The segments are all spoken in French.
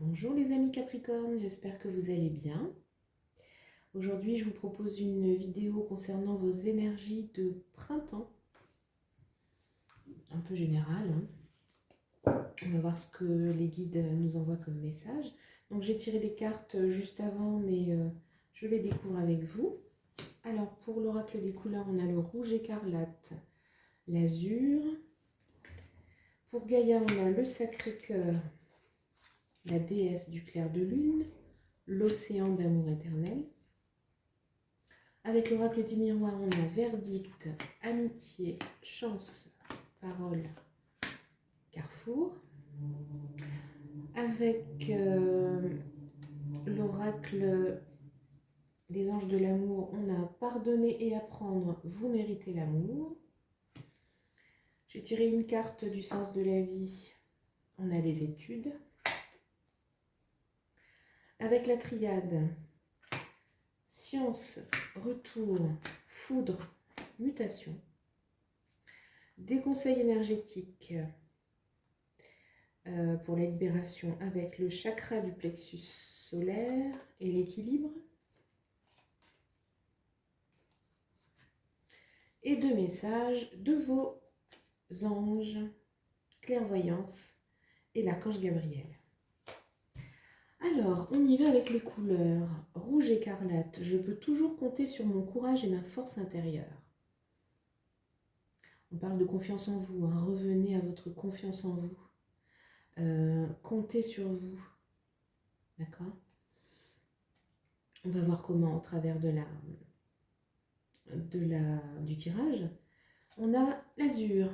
Bonjour les amis Capricorne, j'espère que vous allez bien. Aujourd'hui, je vous propose une vidéo concernant vos énergies de printemps, un peu générale. On va voir ce que les guides nous envoient comme message. Donc j'ai tiré des cartes juste avant, mais je les découvre avec vous. Alors pour l'oracle des couleurs, on a le rouge écarlate, l'azur. Pour Gaïa, on a le Sacré-Cœur, la déesse du clair de lune, l'océan d'amour éternel. Avec l'oracle du miroir, on a verdict, amitié, chance, parole, carrefour. Avec l'oracle des anges de l'amour, on a pardonner et apprendre, vous méritez l'amour. J'ai tiré une carte du sens de la vie, on a les études. Avec la triade, science, retour, foudre, mutation. Des conseils énergétiques pour la libération avec le chakra du plexus solaire et l'équilibre. Et deux messages de vos anges, clairvoyance et l'archange Gabriel. Alors, on y va avec les couleurs. Rouge écarlate, je peux toujours compter sur mon courage et ma force intérieure. On parle de confiance en vous, hein. Revenez à votre confiance en vous. Comptez sur vous. D'accord? On va voir comment, au travers du tirage. On a l'azur.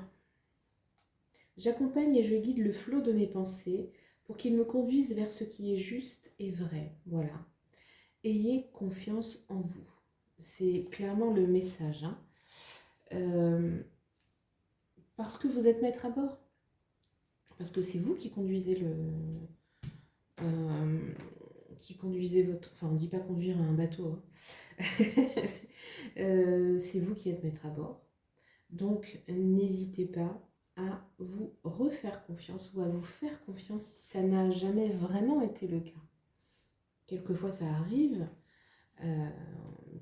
J'accompagne et je guide le flot de mes pensées pour qu'il me conduise vers ce qui est juste et vrai. Voilà. Ayez confiance en vous. C'est clairement le message. Hein. Parce que vous êtes maître à bord. Parce que c'est vous qui conduisez votre... Enfin, on ne dit pas conduire un bateau. Hein. C'est vous qui êtes maître à bord. Donc, n'hésitez pas à vous refaire confiance ou à vous faire confiance si ça n'a jamais vraiment été le cas. Quelquefois, ça arrive.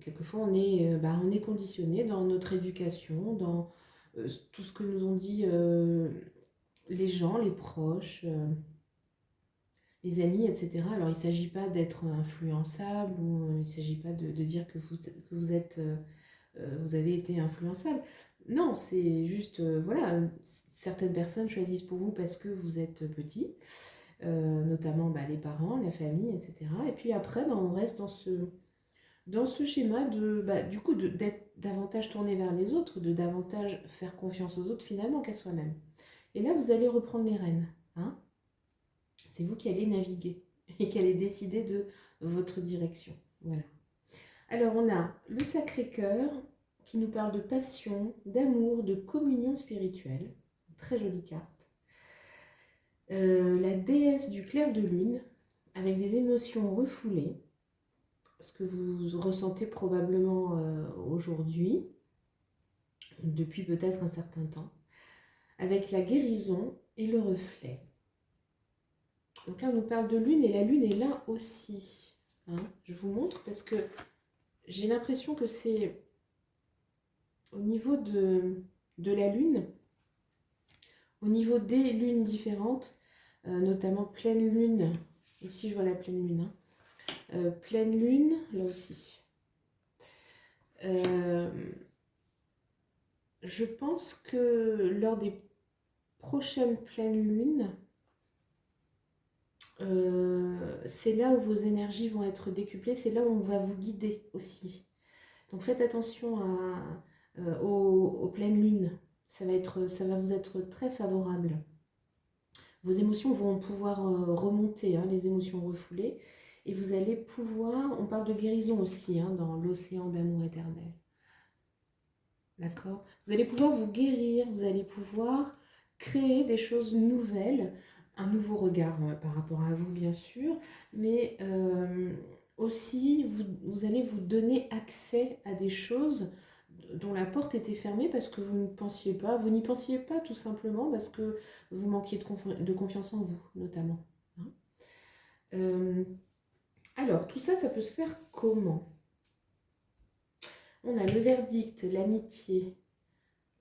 Quelquefois, on est conditionné dans notre éducation, dans tout ce que nous ont dit les gens, les proches, les amis, etc. Alors, il ne s'agit pas d'être influençable ou il ne s'agit pas de dire que vous avez été influençable. Non, c'est juste, voilà, certaines personnes choisissent pour vous parce que vous êtes petit, notamment les parents, la famille, etc. Et puis après, on reste dans ce schéma d'être davantage tourné vers les autres, de davantage faire confiance aux autres finalement qu'à soi-même. Et là, vous allez reprendre les rênes. Hein. C'est vous qui allez naviguer et qui allez décider de votre direction. Voilà. Alors, on a le Sacré-Cœur qui nous parle de passion, d'amour, de communion spirituelle. Très jolie carte. La déesse du clair de lune, avec des émotions refoulées, ce que vous ressentez probablement aujourd'hui, depuis peut-être un certain temps, avec la guérison et le reflet. Donc là, on nous parle de lune et la lune est là aussi. Hein. Je vous montre parce que j'ai l'impression que c'est au niveau de la lune, au niveau des lunes différentes, notamment pleine lune, ici je vois la pleine lune, hein. Pleine lune, là aussi. Je pense que lors des prochaines pleines lunes, c'est là où vos énergies vont être décuplées, c'est là où on va vous guider aussi. Donc faites attention aux pleines lunes, ça va vous être très favorable. Vos émotions vont pouvoir remonter, hein, les émotions refoulées, et vous allez pouvoir, on parle de guérison aussi, hein, dans l'océan d'amour éternel. D'accord? Vous allez pouvoir vous guérir, vous allez pouvoir créer des choses nouvelles, un nouveau regard par rapport à vous bien sûr, mais aussi vous allez vous donner accès à des choses dont la porte était fermée parce que vous n'y pensiez pas tout simplement parce que vous manquiez de confiance en vous notamment. Hein. Euh, alors, tout ça, ça peut se faire comment? On a le verdict, l'amitié,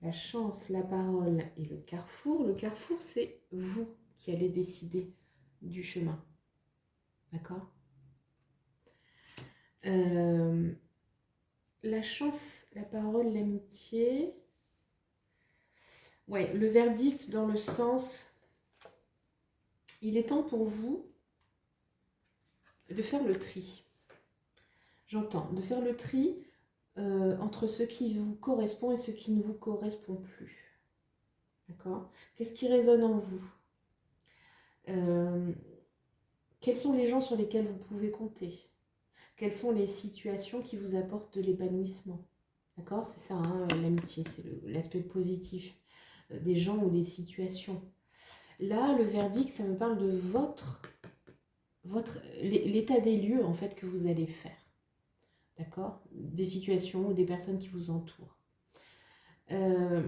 la chance, la parole et le carrefour. Le carrefour, c'est vous qui allez décider du chemin. D'accord? La chance, la parole, l'amitié. Ouais, le verdict dans le sens, il est temps pour vous de faire le tri. J'entends, de faire le tri entre ce qui vous correspond et ce qui ne vous correspond plus. D'accord? Qu'est-ce qui résonne en vous? Quels sont les gens sur lesquels vous pouvez compter? Quelles sont les situations qui vous apportent de l'épanouissement? D'accord? C'est ça, hein, l'amitié, c'est l'aspect positif des gens ou des situations. Là, le verdict, ça me parle de l'état des lieux en fait que vous allez faire. D'accord? Des situations ou des personnes qui vous entourent. La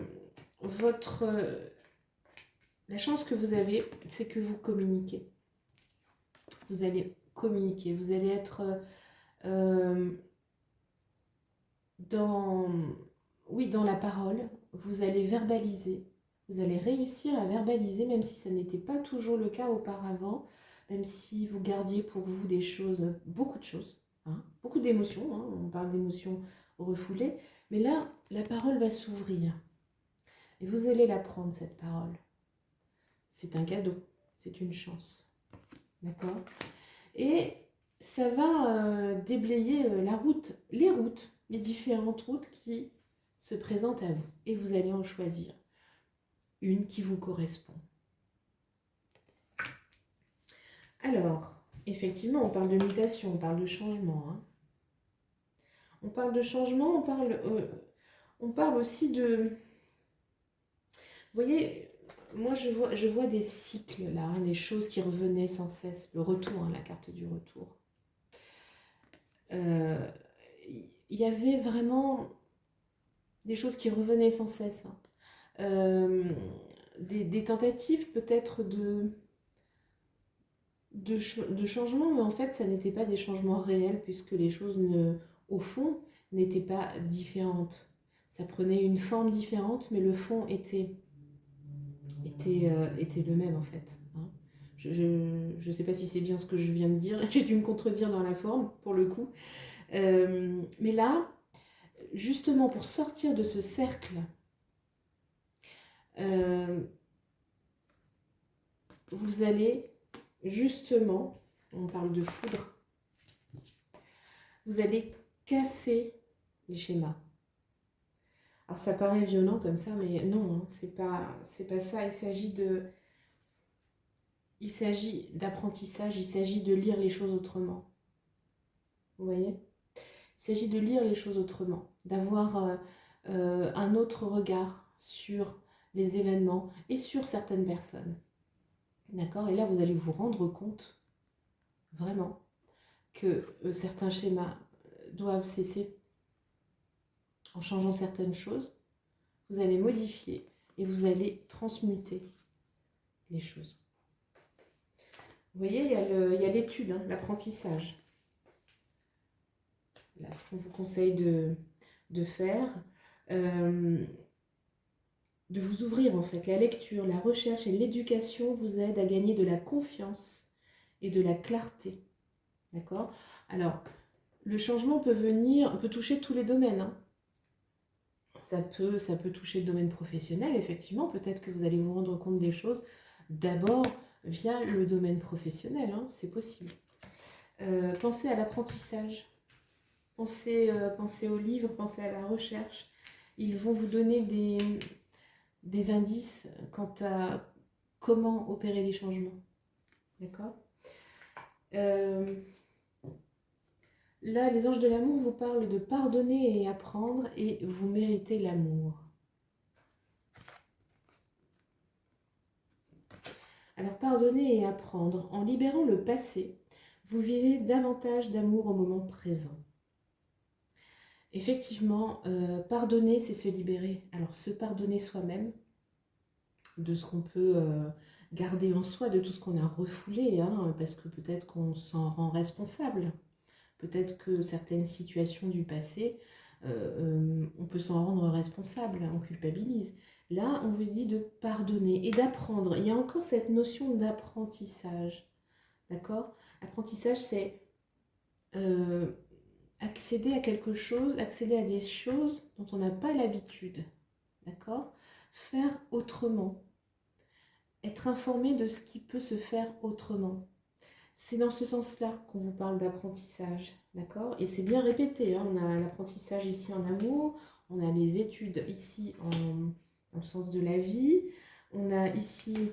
chance que vous avez, c'est que vous communiquez. Vous allez communiquer, vous allez être dans la parole, vous allez verbaliser, vous allez réussir à verbaliser, même si ça n'était pas toujours le cas auparavant, même si vous gardiez pour vous des choses, beaucoup de choses, hein, beaucoup d'émotions, hein, on parle d'émotions refoulées, mais là, la parole va s'ouvrir et vous allez la prendre, cette parole. C'est un cadeau, c'est une chance, d'accord? Et ça va déblayer la route, les différentes routes qui se présentent à vous. Et vous allez en choisir une qui vous correspond. Alors, effectivement, on parle de mutation, on parle de changement. Hein. On parle de changement, on parle aussi de... Vous voyez, moi je vois des cycles là, hein, des choses qui revenaient sans cesse. Le retour, hein, la carte du retour. Il y avait vraiment des choses qui revenaient sans cesse. Hein. Des tentatives peut-être de changement, mais en fait, ça n'était pas des changements réels puisque les choses, au fond, n'étaient pas différentes. Ça prenait une forme différente, mais le fond était le même en fait. Hein. Je ne sais pas si c'est bien ce que je viens de dire. J'ai dû me contredire dans la forme, pour le coup. Mais là, justement, pour sortir de ce cercle, vous allez justement, on parle de foudre, vous allez casser les schémas. Alors ça paraît violent comme ça, mais non, hein, c'est pas ça. Il s'agit d'apprentissage, il s'agit de lire les choses autrement. Vous voyez? Il s'agit de lire les choses autrement, d'avoir un autre regard sur les événements et sur certaines personnes. D'accord? Et là, vous allez vous rendre compte, vraiment, que certains schémas doivent cesser en changeant certaines choses. Vous allez modifier et vous allez transmuter les choses. Vous voyez, il y a l'étude, hein, l'apprentissage. Là, ce qu'on vous conseille de faire, de vous ouvrir en fait. La lecture, la recherche et l'éducation vous aident à gagner de la confiance et de la clarté. D'accord? Alors, le changement peut toucher tous les domaines. Hein. Ça peut toucher le domaine professionnel, effectivement. Peut-être que vous allez vous rendre compte des choses d'abord via le domaine professionnel. Hein, c'est possible. Pensez à l'apprentissage. Pensez aux livres, pensez à la recherche. Ils vont vous donner des indices quant à comment opérer les changements. D'accord? Là, les anges de l'amour vous parlent de pardonner et apprendre et vous méritez l'amour. Alors, pardonner et apprendre. En libérant le passé, vous vivez davantage d'amour au moment présent. Effectivement, pardonner, c'est se libérer. Alors, se pardonner soi-même de ce qu'on peut garder en soi de tout ce qu'on a refoulé, hein, parce que peut-être qu'on s'en rend responsable. Peut-être que certaines situations du passé, on peut s'en rendre responsable, on culpabilise. Là, on vous dit de pardonner et d'apprendre. Il y a encore cette notion d'apprentissage, d'accord? Apprentissage, c'est accéder à quelque chose, accéder à des choses dont on n'a pas l'habitude, d'accord? Faire autrement, être informé de ce qui peut se faire autrement. C'est dans ce sens-là qu'on vous parle d'apprentissage, d'accord? Et c'est bien répété, hein, on a l'apprentissage ici en amour, on a les études ici dans le sens de la vie, on a ici,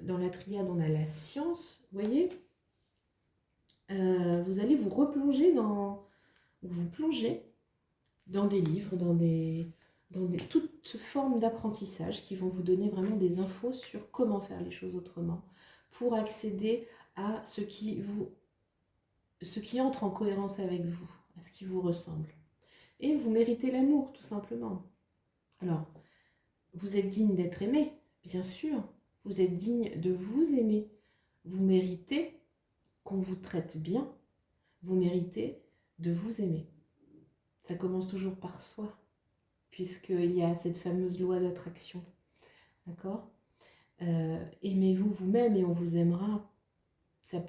dans la triade, on a la science, vous voyez? Vous allez vous replonger vous plonger dans des livres, toutes formes d'apprentissage qui vont vous donner vraiment des infos sur comment faire les choses autrement pour accéder à ce qui entre en cohérence avec vous, à ce qui vous ressemble. Et vous méritez l'amour, tout simplement. Alors, vous êtes digne d'être aimé, bien sûr. Vous êtes digne de vous aimer. Vous méritez qu'on vous traite bien. Vous méritez de vous aimer. Ça commence toujours par soi, puisqu'il y a cette fameuse loi d'attraction. D'accord? Aimez-vous vous-même et on vous aimera. Ça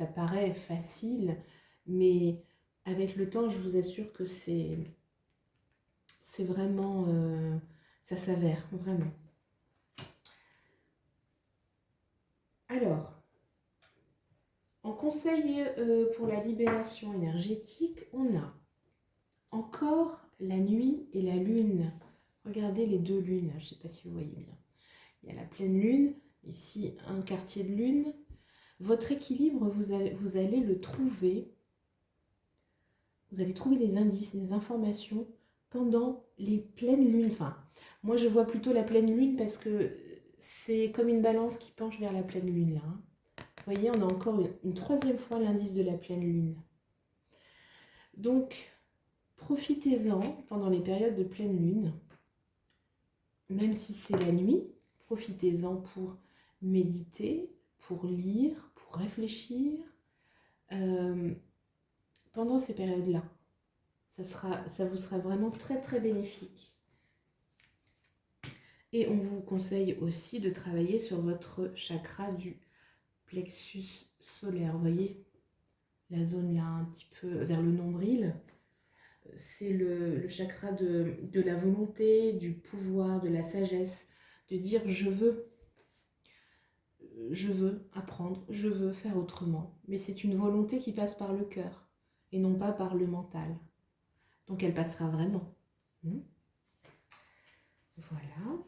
paraît facile, mais avec le temps, je vous assure que c'est vraiment, ça s'avère, vraiment. Alors, en conseil pour la libération énergétique, on a encore la nuit et la lune. Regardez les deux lunes, je ne sais pas si vous voyez bien. Il y a la pleine lune, ici un quartier de lune. Votre équilibre, vous allez le trouver. Vous allez trouver des indices, des informations pendant les pleines lunes. Enfin, moi je vois plutôt la pleine lune parce que c'est comme une balance qui penche vers la pleine lune là. Hein. Vous voyez, on a encore une troisième fois l'indice de la pleine lune. Donc, profitez-en pendant les périodes de pleine lune. Même si c'est la nuit, profitez-en pour méditer, pour lire, pour réfléchir. Pendant ces périodes-là, ça vous sera vraiment très très bénéfique. Et on vous conseille aussi de travailler sur votre chakra du plexus solaire. Vous voyez, la zone là un petit peu vers le nombril, c'est le chakra de la volonté, du pouvoir, de la sagesse, de dire je veux apprendre, je veux faire autrement. Mais c'est une volonté qui passe par le cœur et non pas par le mental. Donc elle passera vraiment. Voilà.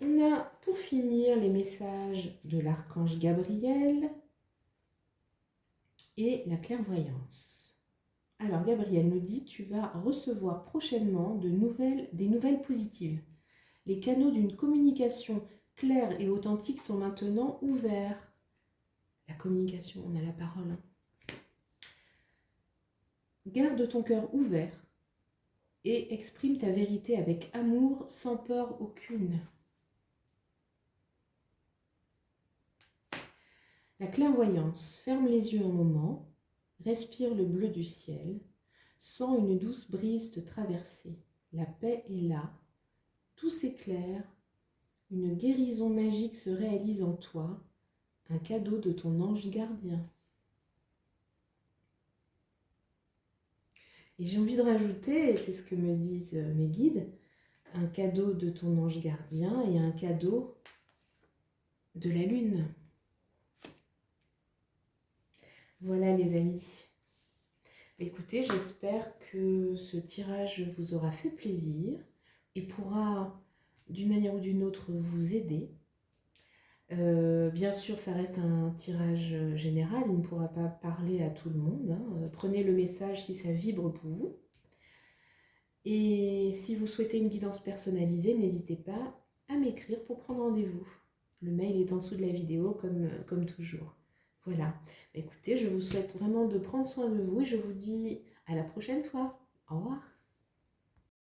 On a pour finir les messages de l'archange Gabriel et la clairvoyance. Alors Gabriel nous dit, tu vas recevoir prochainement des nouvelles positives. Les canaux d'une communication claire et authentique sont maintenant ouverts. La communication, on a la parole. Garde ton cœur ouvert et exprime ta vérité avec amour, sans peur aucune. La clairvoyance, ferme les yeux un moment, respire le bleu du ciel, sens une douce brise te traverser. La paix est là, tout s'éclaire, une guérison magique se réalise en toi, un cadeau de ton ange gardien. Et j'ai envie de rajouter, et c'est ce que me disent mes guides, un cadeau de ton ange gardien et un cadeau de la lune. Voilà les amis. Écoutez, j'espère que ce tirage vous aura fait plaisir et pourra d'une manière ou d'une autre vous aider. Bien sûr, ça reste un tirage général, il ne pourra pas parler à tout le monde. Hein. Prenez le message si ça vibre pour vous. Et si vous souhaitez une guidance personnalisée, n'hésitez pas à m'écrire pour prendre rendez-vous. Le mail est en dessous de la vidéo comme toujours. Voilà. Écoutez, je vous souhaite vraiment de prendre soin de vous et je vous dis à la prochaine fois. Au revoir.